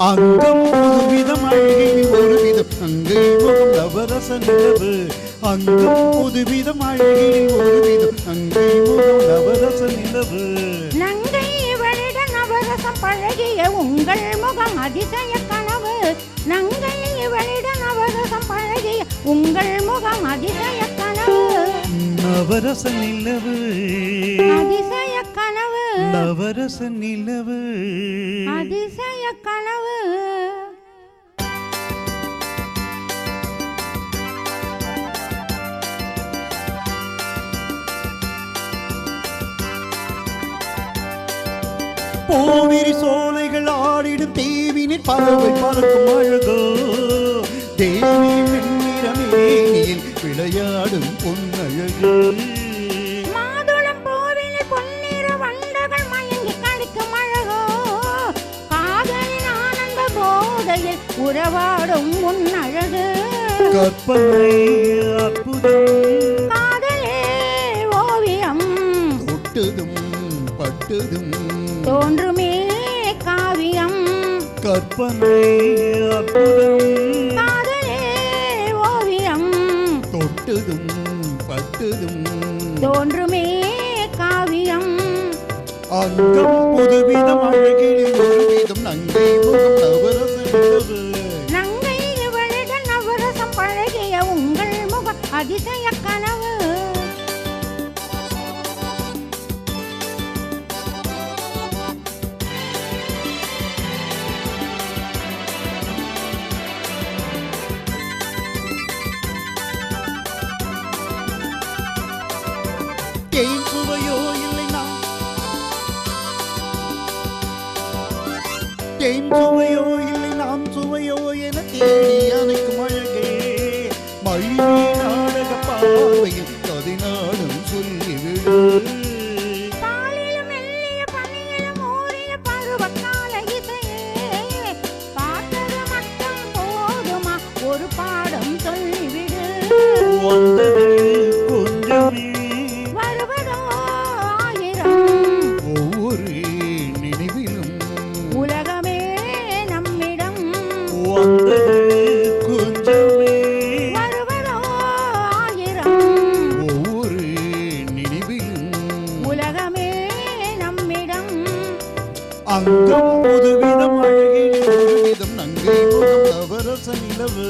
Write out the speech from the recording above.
அங்கம் புதுவிதம் அழகில் ஒருவிதம் அங்கை முகம் நவரச நிலவு. அங்கம் புதுவிதம் அழகில் ஒருவிதம் அங்கை முகம் நவரச நிலவு. நங்கை வழிட நவரசம் பழகிய உங்கள் முகம் அதிசய கனவு. நங்கை வழிட நவரசம் பழகிய உங்கள் முகம் அதிசய கனவு. நவரச நிலவு அதிசய கனவு. நவரச நிலவு அதிசய கனவு. போவிரி சோலைகள் ஆடிடும் தேவினின் பறவை பறக்கும் அழகோ. தேவி வெண்ணிறமேனியில் விளையாடும் பொன்னழகு. மாதுளம் பூவில் பொன்னிற வண்டுகள் மயங்கி கழிக்கும் அழகோ. காதலின் ஆனந்த போதையில் உறவாடும் உன்னழகு. கற்பனை அற்புதம் காதலே ஓவியம் தொட்டதும் பட்டதும் தோன்றுமே காவியம். கற்பனை அற்புதம் காதலே ஓவியம் தொட்டதும் பட்டதும் தோன்றுமே காவியம். அங்கம் புதுவிதம் அழகில் ஒருவிதம் நங்கை முகம் நவரச நிலவு. நங்கை வழிட நவரசம் பழகிய உங்கள் முகம் அதிசய கனவு. தேன் சுவையோ இல்லை நாம் தேன் சுவையோ இல்லை நாம் சுவையோ என தேடி அணைக்கும் அழகே. மழை நாடக பார்வையில் கதிநாடும் சொல்லிவிடு. பாலிலும் மெல்லிய பனியிலும் ஊறிய பருவகால இசையே. பார்த்தது மட்டும் போதுமா ஒரு பாடம் சொல்லிவிடு. வந்தது கொஞ்சமே வருவதோ ஆயிரம். ஒவ்வொரு நினைவிலும் உலகமே நம்மிடம். வந்தது கொஞ்சமே வருவதோ ஆயிரம். ஒவ்வொரு நினைவிலும் உலகமே நம்மிடம். அங்கம் புதுவிதம் அழகில் ஒருவிதம் நங்கை முகம் நவரச நிலவு.